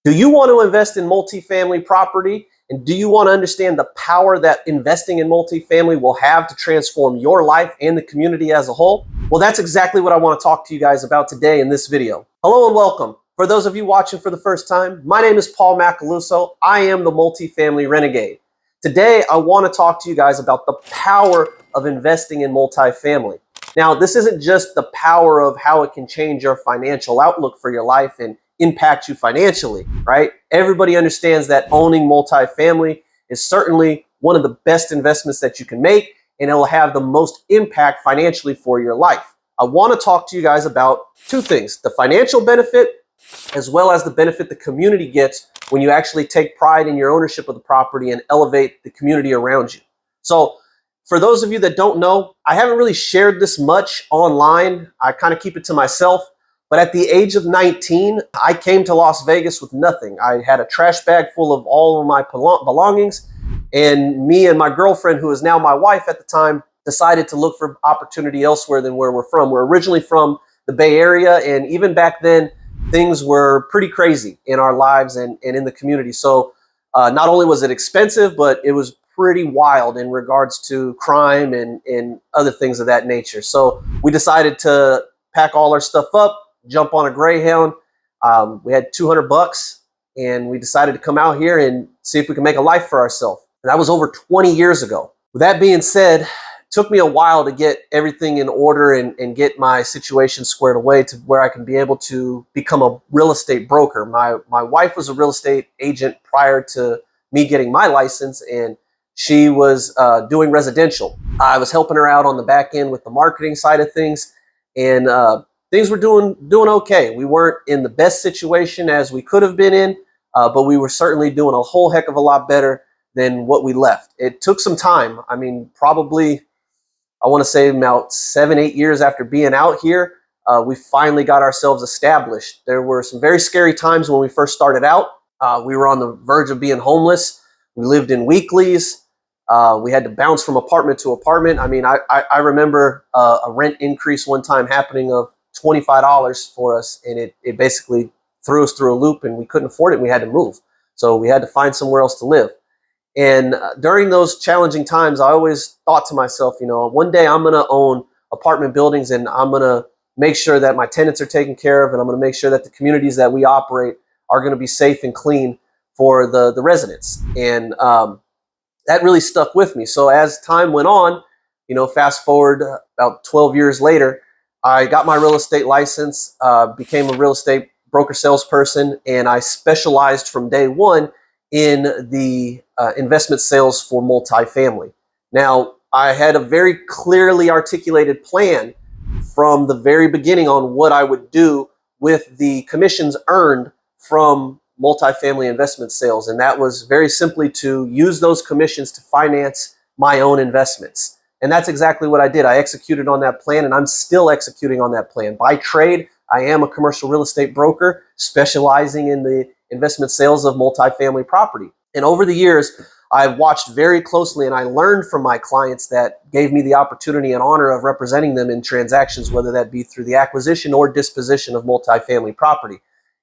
Do you want to invest in multifamily property? And do you want to understand the power that investing in multifamily will have to transform your life and the community as a whole? Well, that's exactly what I want to talk to you guys about today in this video. Hello and welcome. For those of you watching for the first time, my name is Paul Macaluso. I am the Multifamily Renegade. Today, I want to talk to you guys about the power of investing in multifamily. Now, this isn't just the power of how it can change your financial outlook for your life and impact you financially, right? Everybody understands that owning multifamily is certainly one of the best investments that you can make, and it will have the most impact financially for your life. I want to talk to you guys about two things: the financial benefit, as well as the benefit the community gets when you actually take pride in your ownership of the property and elevate the community around you. So for those of you that don't know, I haven't really shared this much online. I kind of keep it to myself. But at the age of 19, I came to Las Vegas with nothing. I had a trash bag full of all of my belongings, and me and my girlfriend, who is now my wife at the time, decided to look for opportunity elsewhere than where we're from. We're originally from the Bay Area, and even back then, things were pretty crazy in our lives and in the community. So not only was it expensive, but it was pretty wild in regards to crime and other things of that nature. So we decided to pack all our stuff up, jump on a Greyhound. We had $200 and we decided to come out here and see if we can make a life for ourselves. And that was over 20 years ago. With that being said, it took me a while to get everything in order and get my situation squared away to where I can be able to become a real estate broker. My wife was a real estate agent prior to me getting my license, and she was doing residential. I was helping her out on the back end with the marketing side of things, and things were doing okay. We weren't in the best situation as we could have been in, but we were certainly doing a whole heck of a lot better than what we left. It took some time. I mean, probably, I want to say about 7-8 years after being out here, we finally got ourselves established. There were some very scary times when we first started out. We were on the verge of being homeless. We lived in weeklies. We had to bounce from apartment to apartment. I mean, I remember a rent increase one time happening of $25 for us, and it basically threw us through a loop, and we couldn't afford it, and we had to move. So we had to find somewhere else to live. And during those challenging times, I always thought to myself, you know, one day I'm going to own apartment buildings, and I'm going to make sure that my tenants are taken care of, and I'm going to make sure that the communities that we operate are going to be safe and clean for the residents. And that really stuck with me. So as time went on, you know, fast forward about 12 years later, I got my real estate license, became a real estate broker salesperson, and I specialized from day one in the investment sales for multifamily. Now, I had a very clearly articulated plan from the very beginning on what I would do with the commissions earned from multifamily investment sales, and that was very simply to use those commissions to finance my own investments. And that's exactly what I did. I executed on that plan, and I'm still executing on that plan. By trade, I am a commercial real estate broker specializing in the investment sales of multifamily property. And over the years, I've watched very closely, and I learned from my clients that gave me the opportunity and honor of representing them in transactions, whether that be through the acquisition or disposition of multifamily property.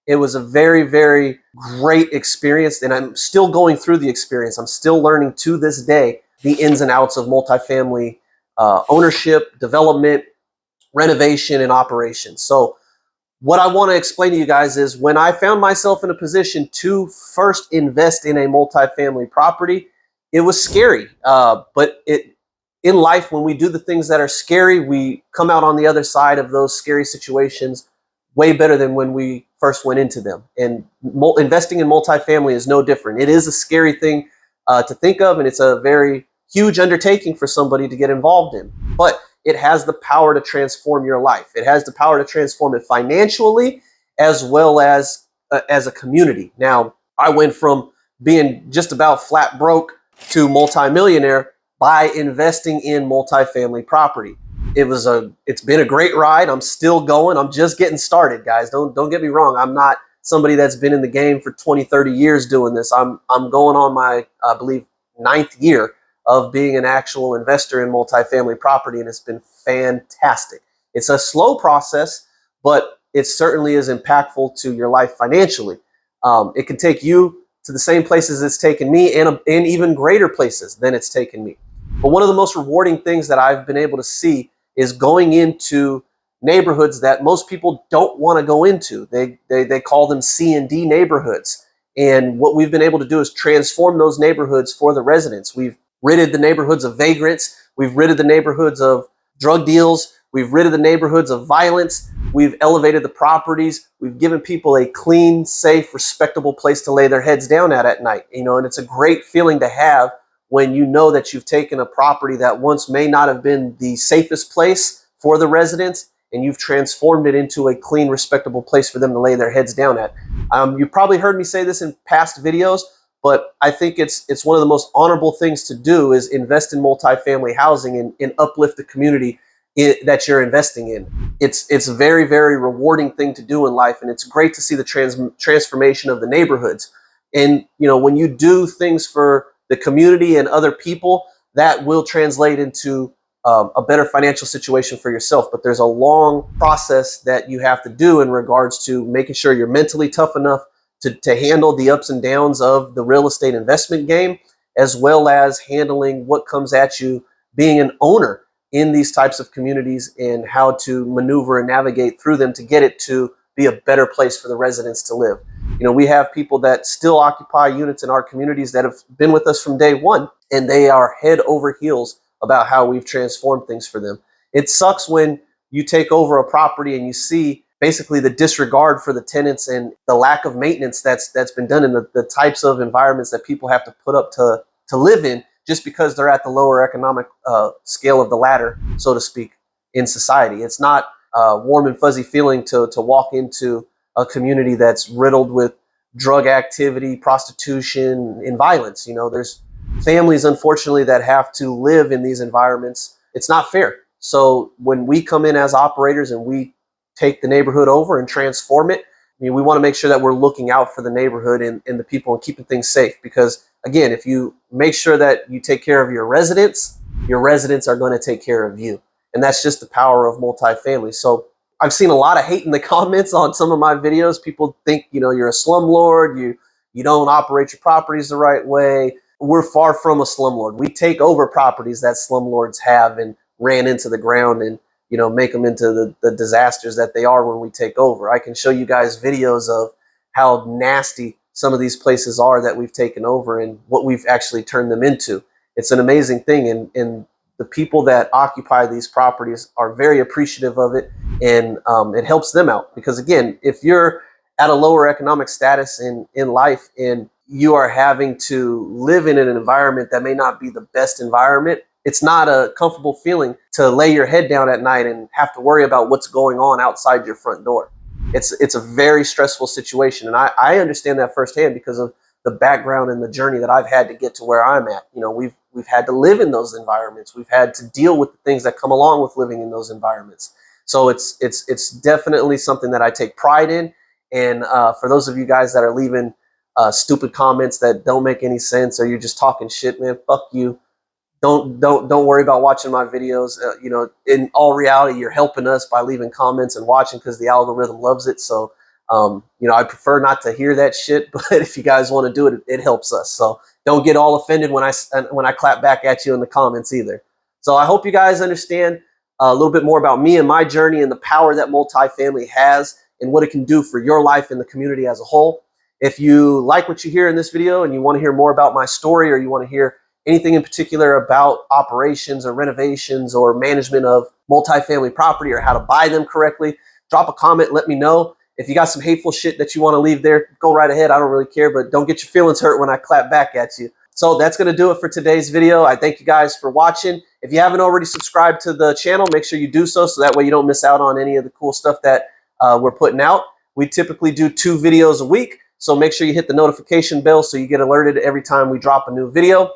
It was a very, very great experience, and I'm still going through the experience. I'm still learning to this day the ins and outs of multifamily ownership, development, renovation, and operations. So what I want to explain to you guys is when I found myself in a position to first invest in a multifamily property, it was scary. But in life, when we do the things that are scary, we come out on the other side of those scary situations way better than when we first went into them. And investing in multifamily is no different. It is a scary thing to think of, and it's a very huge undertaking for somebody to get involved in. But it has the power to transform your life. It has the power to transform it financially as well as a community. Now, I went from being just about flat broke to multimillionaire by investing in multifamily property. It's been a great ride. I'm still going. I'm just getting started, guys. Don't get me wrong. I'm not somebody that's been in the game for 20, 30 years doing this. I'm going on my, I believe, 9th year of being an actual investor in multifamily property, and it's been fantastic. It's a slow process, but it certainly is impactful to your life financially. It can take you to the same places it's taken me, and even greater places than it's taken me. But one of the most rewarding things that I've been able to see is going into neighborhoods that most people don't want to go into. They call them C and D neighborhoods. And what we've been able to do is transform those neighborhoods for the residents. We've ridded the neighborhoods of vagrants. We've ridded the neighborhoods of drug deals. We've ridded the neighborhoods of violence. We've elevated the properties. We've given people a clean, safe, respectable place to lay their heads down at night. And it's a great feeling to have when you know that you've taken a property that once may not have been the safest place for the residents, and you've transformed it into a clean, respectable place for them to lay their heads down at. You've probably heard me say this in past videos, but I think it's one of the most honorable things to do is invest in multifamily housing and uplift the community that you're investing in. It's a very, very rewarding thing to do in life, and it's great to see the transformation of the neighborhoods. And when you do things for the community and other people, that will translate into a better financial situation for yourself. But there's a long process that you have to do in regards to making sure you're mentally tough enough to handle the ups and downs of the real estate investment game, as well as handling what comes at you being an owner in these types of communities and how to maneuver and navigate through them to get it to be a better place for the residents to live. We have people that still occupy units in our communities that have been with us from day one, and they are head over heels about how we've transformed things for them. It sucks when you take over a property and you see basically the disregard for the tenants and the lack of maintenance that's been done in the types of environments that people have to put up to live in, just because they're at the lower economic scale of the ladder, so to speak, in society. It's not a warm and fuzzy feeling to walk into a community that's riddled with drug activity, prostitution, and violence. There's families, unfortunately, that have to live in these environments. It's not fair. So when we come in as operators and we take the neighborhood over and transform it, we want to make sure that we're looking out for the neighborhood and the people and keeping things safe. Because again, if you make sure that you take care of your residents are going to take care of you. And that's just the power of multifamily. So I've seen a lot of hate in the comments on some of my videos. People think, you're a slumlord, you don't operate your properties the right way. We're far from a slumlord. We take over properties that slumlords have and ran into the ground and, make them into the disasters that they are when we take over. I can show you guys videos of how nasty some of these places are that we've taken over and what we've actually turned them into. It's an amazing thing. And the people that occupy these properties are very appreciative of it, and it helps them out. Because again, if you're at a lower economic status in life and you are having to live in an environment that may not be the best environment, it's not a comfortable feeling to lay your head down at night and have to worry about what's going on outside your front door. It's a very stressful situation. And I understand that firsthand because of the background and the journey that I've had to get to where I'm at. We've had to live in those environments. We've had to deal with the things that come along with living in those environments. So it's definitely something that I take pride in. And for those of you guys that are leaving stupid comments that don't make any sense, or you're just talking shit, man, fuck you. Don't worry about watching my videos. In all reality, you're helping us by leaving comments and watching because the algorithm loves it. So, I prefer not to hear that shit, but if you guys want to do it, it helps us. So don't get all offended when I clap back at you in the comments either. So I hope you guys understand a little bit more about me and my journey and the power that multifamily has and what it can do for your life and the community as a whole. If you like what you hear in this video and you want to hear more about my story, or you want to hear anything in particular about operations or renovations or management of multifamily property or how to buy them correctly, drop a comment, let me know. If you got some hateful shit that you want to leave there, go right ahead. I don't really care, but don't get your feelings hurt when I clap back at you. So that's going to do it for today's video. I thank you guys for watching. If you haven't already subscribed to the channel, make sure you do so that way you don't miss out on any of the cool stuff that we're putting out. We typically do 2 videos a week, so make sure you hit the notification bell so you get alerted every time we drop a new video.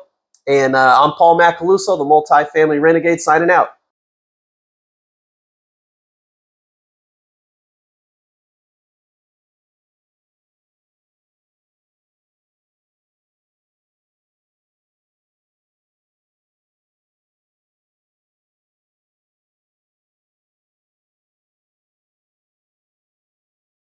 And I'm Paul Macaluso, the Multifamily Renegade, signing out.